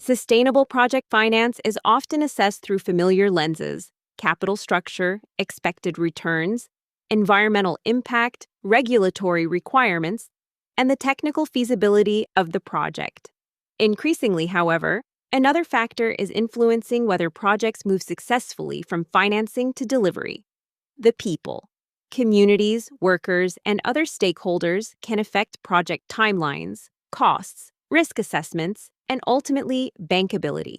Sustainable project finance is often assessed through familiar lenses: capital structure, expected returns, environmental impact, regulatory requirements, and the technical feasibility of the project. Increasingly, however, another factor is influencing whether projects move successfully from financing to delivery: the people. Communities, workers, and other stakeholders can affect project timelines, costs, risk assessments, and ultimately bankability.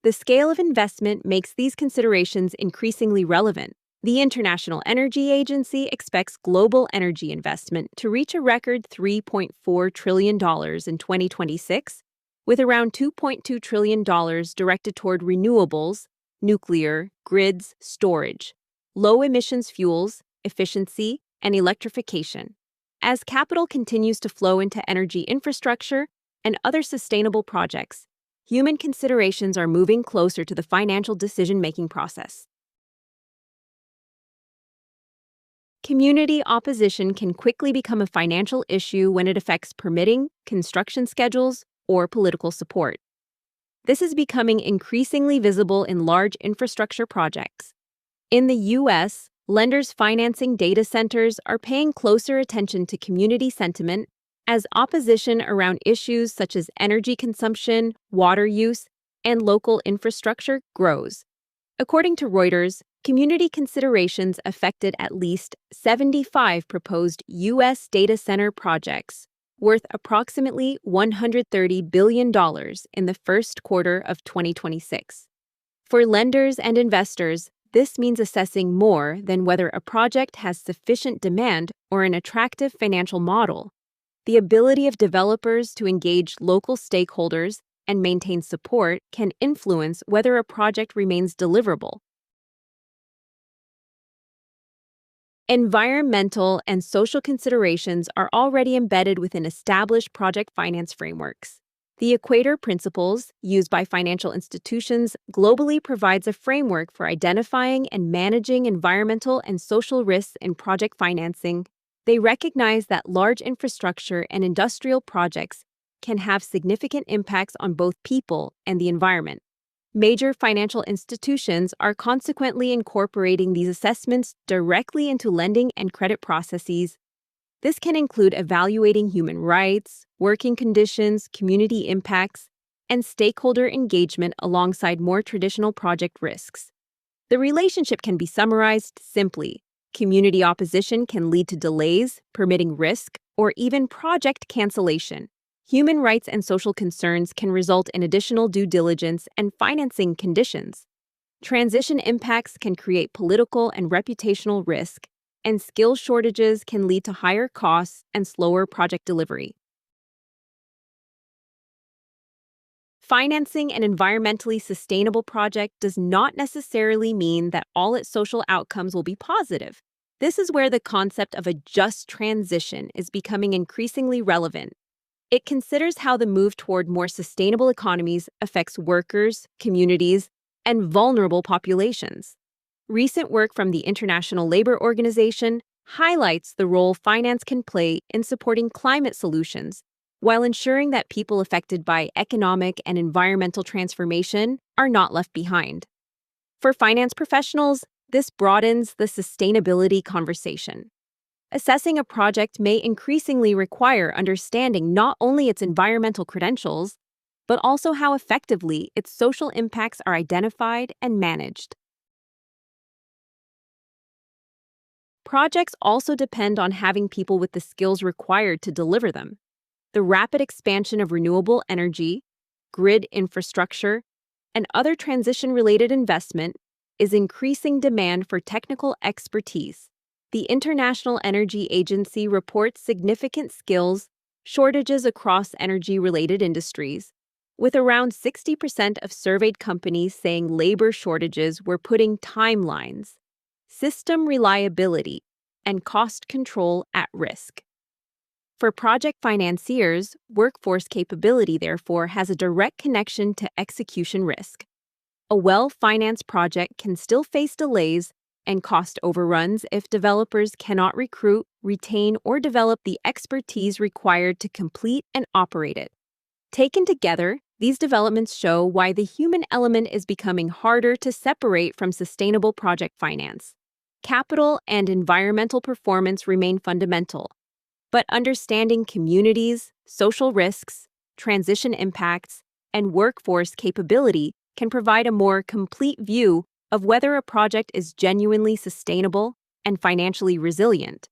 The scale of investment makes these considerations increasingly relevant. The International Energy Agency expects global energy investment to reach a record $3.4 trillion in 2026, with around $2.2 trillion directed toward renewables, nuclear, grids, storage, low emissions fuels, efficiency, and electrification. As capital continues to flow into energy infrastructure and other sustainable projects, human considerations are moving closer to the financial decision-making process. Community opposition can quickly become a financial issue when it affects permitting, construction schedules, or political support. This is becoming increasingly visible in large infrastructure projects. In the U.S., lenders financing data centers are paying closer attention to community sentiment as opposition around issues such as energy consumption, water use, and local infrastructure grows. According to Reuters, community considerations affected at least 75 proposed U.S. data center projects, worth approximately $130 billion in the first quarter of 2026. For lenders and investors, this means assessing more than whether a project has sufficient demand or an attractive financial model. The ability of developers to engage local stakeholders and maintain support can influence whether a project remains deliverable. Environmental and social considerations are already embedded within established project finance frameworks. The Equator Principles, used by financial institutions globally, provides a framework for identifying and managing environmental and social risks in project financing. They recognize that large infrastructure and industrial projects can have significant impacts on both people and the environment. Major financial institutions are consequently incorporating these assessments directly into lending and credit processes. This can include evaluating human rights, working conditions, community impacts, and stakeholder engagement alongside more traditional project risks. The relationship can be summarized simply: community opposition can lead to delays, permitting risk, or even project cancellation. Human rights and social concerns can result in additional due diligence and financing conditions. Transition impacts can create political and reputational risk, and skill shortages can lead to higher costs and slower project delivery. Financing an environmentally sustainable project does not necessarily mean that all its social outcomes will be positive. This is where the concept of a just transition is becoming increasingly relevant. It considers how the move toward more sustainable economies affects workers, communities, and vulnerable populations. Recent work from the International Labor Organization highlights the role finance can play in supporting climate solutions, while ensuring that people affected by economic and environmental transformation are not left behind. For finance professionals, this broadens the sustainability conversation. Assessing a project may increasingly require understanding not only its environmental credentials, but also how effectively its social impacts are identified and managed. Projects also depend on having people with the skills required to deliver them. The rapid expansion of renewable energy, grid infrastructure, and other transition-related investment is increasing demand for technical expertise. The International Energy Agency reports significant skills shortages across energy-related industries, with around 60% of surveyed companies saying labor shortages were putting timelines, system reliability, and cost control at risk. For project financiers, workforce capability, therefore, has a direct connection to execution risk. A well-financed project can still face delays and cost overruns if developers cannot recruit, retain, or develop the expertise required to complete and operate it. Taken together, These developments show why the human element is becoming harder to separate from sustainable project finance. Capital and environmental performance remain fundamental, but understanding communities, social risks, transition impacts, and workforce capability can provide a more complete view of whether a project is genuinely sustainable and financially resilient.